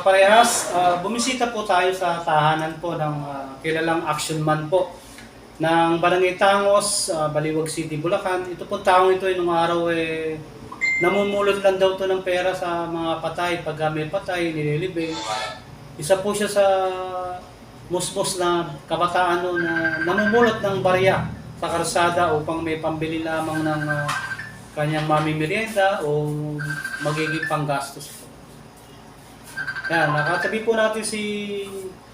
kaparehas, bumisita po tayo sa tahanan po ng kilalang action man po ng Barangay Tangos, Baliwag City, Bulacan. Ito po taong ito nung araw namumulot lang daw to ng pera sa mga patay. Pag may patay, nililibing. Isa po siya sa musmos na kabataan no, na namumulot ng barya sa karsada upang may pambili lamang ng kanyang mamimerienda o magiging panggastos po. Yan, nakatabi po natin si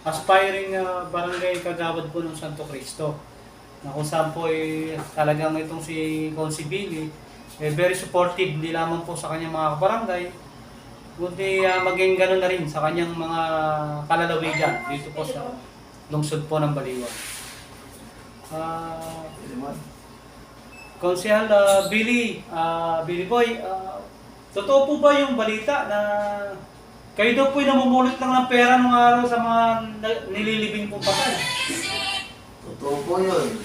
aspiring barangay kagawad po ng Santo Cristo. Na kung saan po talagang itong si Consi Billy very supportive, hindi lamang po sa kanyang mga kabarangay, kundi maging gano'n na rin sa kanyang mga kalalawigan dito po sa lungsod po ng Baliwag. Konsehal Billy Boy, totoo po ba yung balita na kayo daw po'y namumulot lang ng pera nung araw sa mga nililibing pong patay? Totoo po yun.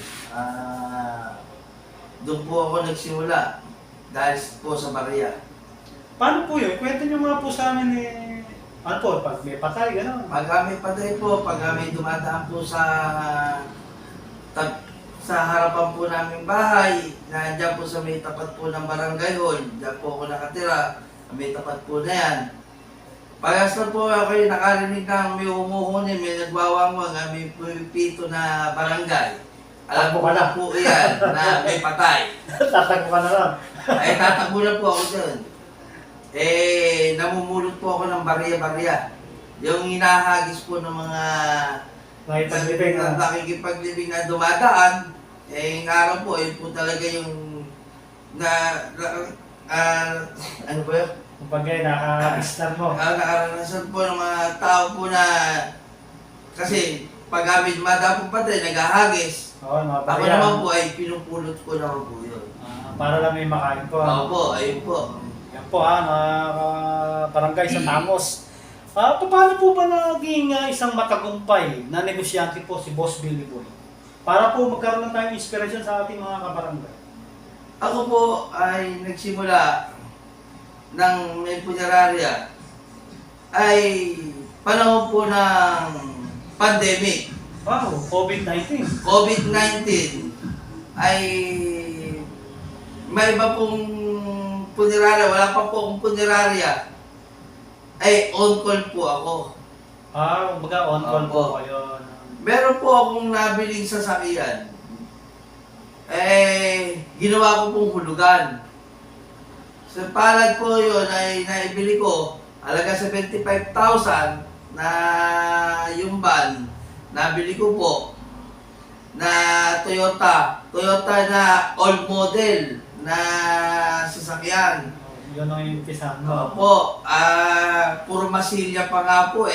Doon po ako nagsimula dahil po sa barya. Paano po yun? Kwento nyo nga po sa amin ano po, pag may patay, gano'n? Pag may patay po, pag may dumadaan po sa harapan po naming bahay, na dyan po sa may tapat po ng barangay hall, dyan po ako nakatira, may tapat po na yan. Pagas na po ako nakarinig na may umuhunin, may nagwawangwang, may pipito na barangay. Alam ko na po yan, na may patay. Tatago ka na lang. Ay, tatakbo na po ako dyan. Namumulot po ako ng barya-barya. Yung hinahagis po ng mga nakikipaglibing na dumadaan, yung araw po, yun po talaga yung ano ba yun? Kapag naka-islam mo. Nakaranasan po ng mga tao po na kasi pag amin dumadaan po patay, naghahagis. Oo, mga Ako naman po ay pinupulot ko naman po yun. Para lang may makain po. Oo po, ayun po. Yan po mga barangay sa Tangos. Paano po ba naging isang matagumpay na negosyante po si Boss Billy Boy? Para po magkaroon ng tayong inspirasyon sa ating mga kabarangay. Ako po ay nagsimula ng may punerarya ay panahon po ng pandemic. Wow, COVID-19. COVID-19 ay may iba pong punerarya, wala pa po akong punerarya. Ay on-call po ako. Kumbaga on-call po kayo. Meron po akong nabiling sasakyan. Ginawa ko pong hulugan. Sa palad po yun ay naibili ko, halaga 75,000 na yung van, nabili ko po na Toyota na old model na sasakyan. Yun ang yung umpisa mo. Opo, puro masilya pa nga po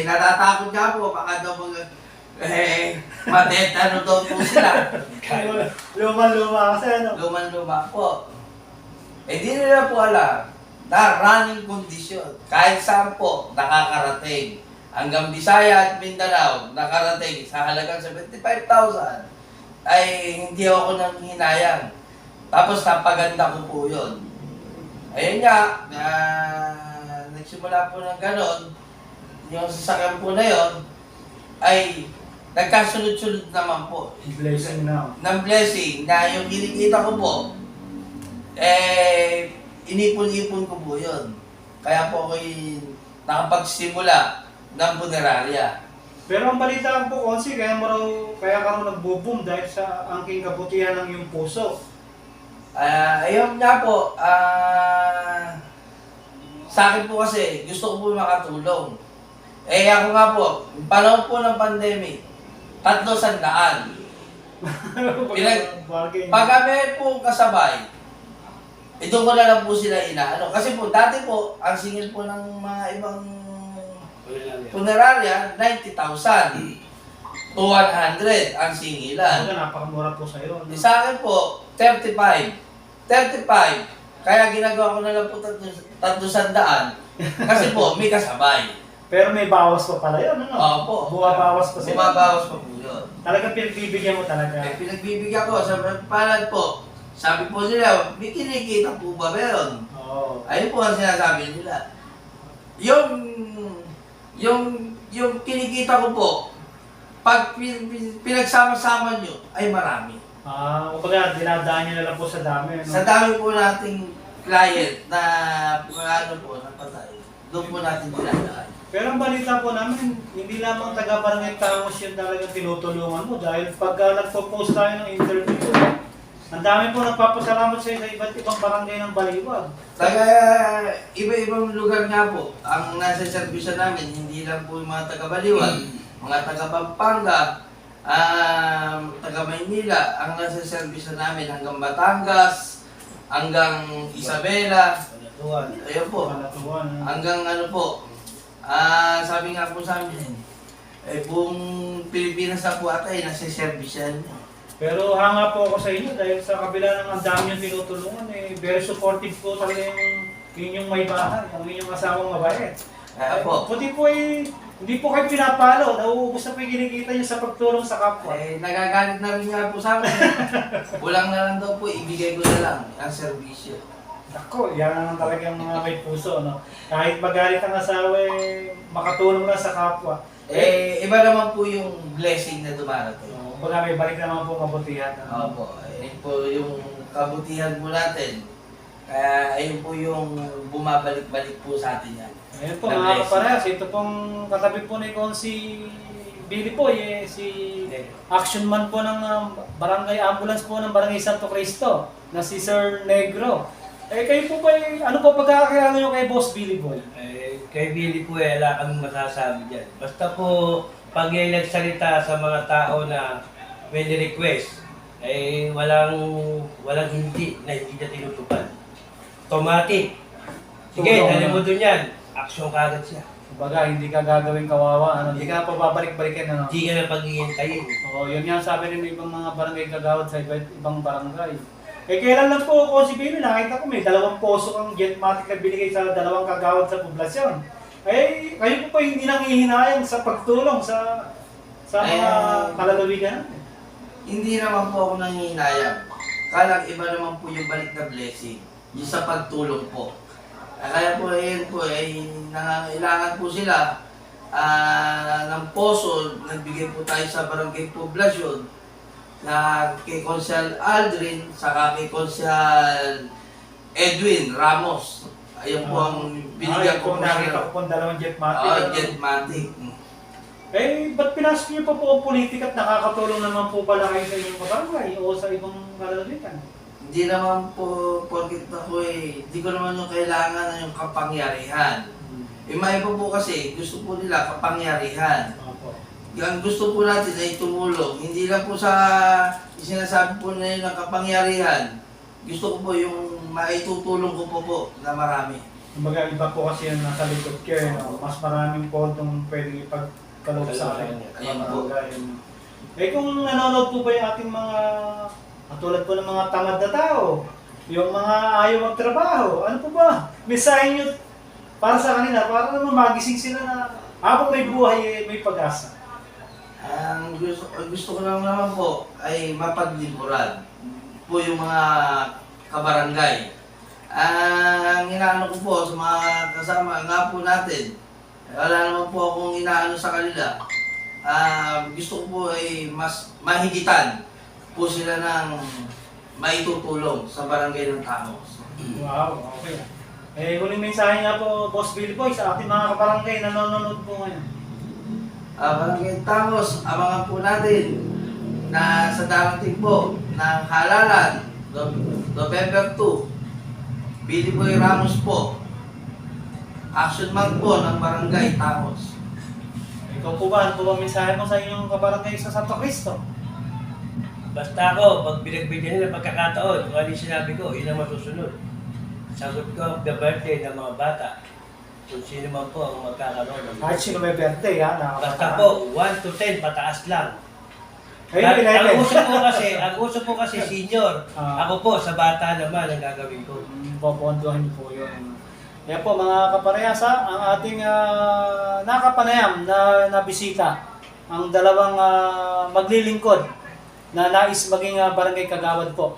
natatakot nga po, baka daw matetano daw po sila. Luma-luma kasi ano? Luma po. Di nila po alam na running condition. Kahit saan po nakakarating. Hanggang Bisaya at Mindanao, nakarating sa halagang 75,000 ay hindi ako nang hinayang. Tapos napaganda ko po yun. Ayun nga, nagsimula po ng ganon, yung sasakyan po na yun, ay nagkasunod-sunod naman po. Blessing na. Ng blessing na yung kinikita ko po, inipon-ipon ko po yun. Kaya po ako'y nakapagsimula ng punerarya. Pero ang balita po, Konsi, kaya ka raw nagbo-boom dahil sa angking kabutihan ng iyong puso. Ayun nga po, sa akin po kasi, gusto ko po makatulong. Ako nga po, panahon po ng pandemic, 300. Pag kami po kasabay, ito ko na lang po sila inaano. Kasi po, dati po, ang singil po ng mga ibang punerarya, 90,000. 200 ang singilan. Napakamura po sa'yo. Sa akin po, 35. Kaya ginagawa ko na lang po 300. Kasi po, may kasabay. Pero may bawas pa pala yun, ano? Opo. Bumabawas pa sila. Bumabawas pa po yun. Talagang pinagbibigyan mo talaga. Pinagbibigyan ko. Sa palad po, sabi po nila, may kinikita po ba yun? Oo. Ayun po ang sinasabi nila. yung, yung kinikita ko po, pag pinagsama-sama nyo, ay marami. Kumbaga, dinadaan nyo na lang po sa dami. No? Sa dami po nating client na ano po, napatay, doon po natin dinadaan. Pero ang balita po namin, hindi lamang taga-barangay Tangos yun talagang tinutulungan mo dahil pagka nagpo-post tayo ng interview, ang dami po nagpapasalamat sa iba't ibang barangay ng Baliwag. Taga iba-ibang lugar nga po, ang nasa serbisyo namin, hindi lang po yung mga taga-Baliwag, mga taga-Pampanga, taga Maynila, ang nasa serbisyo namin hanggang Batangas, hanggang Isabela, ayun po, Malatuan. hanggang ano po, sabi nga po sa amin, buong Pilipinas na po ata nasa serbisyan. Pero hanga po ako sa inyo dahil sa kabila ng ang dami yung tinutulungan, very supportive po talaga yung inyong may bahay, ang inyong asawang mabait. Po. Puti po hindi po kayo pinapalo, nauubos na po yung kinikita nyo sa pagtulong sa kapwa. Nagagalit na rin nga po sa amin. Kulang na lang daw po, ibigay ko na lang ang serbisyo. Ako, yan ang talagang mga may puso, no? Kahit magalit ang asawa, makatulong lang sa kapwa. Iba naman po yung blessing na dumarating. Baga may balik naman po kabutihan. Opo, ayun po yung kabutihan po natin. Kaya ayun po yung bumabalik-balik po sa atin yan. Ayun po mga kaparehas, ito pong katabi po ni si Billy Boy, si action man po ng barangay ambulance po ng Barangay Santo Cristo, na si Sir Negro. Kayo po ba, ano po pagkakakilala nyo kay Boss Billy Boy? Kay Billy po wala kami masasabi dyan. Basta po, pag yung nagsalita sa mga tao na may request, walang hindi na hindi na tinutupad. Automatic. Sige, dali mo dun yan. Action kagad siya. Kumbaga, hindi ka gagawin kawawa, hindi ka pa babalik-balikin, ano? Hindi ka na pag-iintayin. Oo, yun nga sabi rin ng ibang mga barangay kagawad sa ibang barangay. Kailan lang po ako si Billy, nakita ko may 2 poso ang Jetmatic na binigay sa 2 kagawad sa poblasyon. Kayo po pa hindi nanghihinayang sa pagtulong sa mga kalalawigan natin. Hindi naman po ako nangihinayang. Kalang iba naman po yung balik na blessing. Yung sa pagtulong po. Kaya po ayun po, nangangailangan po sila ng poso. Nagbigay po tayo sa barangay poblasyon na kay Consyal Aldrin, saka kay Consyal Edwin Ramos. Ayun po ang binigyan ko po nakita ko po 2 Jetmatic. Jetmatic. Ba't pinasok niyo pa po ang politika at nakakatulong naman po pala kayo sa inyong barangay o sa ibang kalalawigan? Hindi naman po, porkit ako hindi ko naman yung kailangan ng yung kapangyarihan. May iba po kasi, gusto po nila kapangyarihan. Ang gusto po natin ay tumulong. Hindi lang po sa sinasabi po na yun ng kapangyarihan. Gusto ko po yung maitutulong ko po na marami. Kumbaga iba po kasi yung nasa likod kayo, no? Mas maraming pondong pwedeng ipagkaloob sa akin. Ayun po. Kung nanonood po ba yung ating mga, katulad po ng mga tamad na tao, yung mga ayaw magtrabaho, ano po ba? Mensahe nyo para sa kanila, para naman magising sila na habang may buhay, may pag-asa. Ang gusto ko lang naman po ay mapagliburan po yung mga kabarangay. Ang inaano ko po sa mga kasama nga po natin, wala naman po akong inaano sa kanila. Gusto ko po ay mas mahigitan po sila ng maitutulong sa barangay ng Tangos. Wow, okay. Huling mensahe nga po, Boss Billy Boy, sa ating mga kabarangay na nanonood po ngayon. Barangay Tangos, abangan po natin na sa darating po ng halalan, November 2, Billy Boy Ramos po, action man po ng Barangay Tangos. Ikaw po ba, ano po ba mensahe mo sa inyong kabarangay sa Santo Cristo? Basta ako, pag pinagbigyan nila pagkakataon, kung ano yung sinabi ko, yun ang masusunod. Sagot ko the birthday ng mga bata. Kung sino man po ang magkakaroon ng Kahit sino may birthday, ha? basta po, 1 to 10, pataas lang. Ayun, Ang uso po kasi senior. Ako po, sa bata naman ang gagawin ko. Popondohan po yun. Kaya po mga kaparehas, ang ating nakapanayam na bisita, ang 2 maglilingkod na nais maging barangay kagawad po,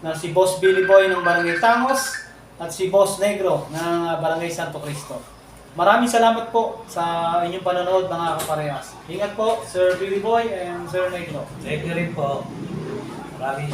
na si Boss Billy Boy ng Barangay Tangos at si Boss Negro ng Barangay Santo Cristo. Maraming salamat po sa inyong panonood mga kaparehas. Ingat po, Sir Billy Boy and Sir Negro. Thank you rin po. Maraming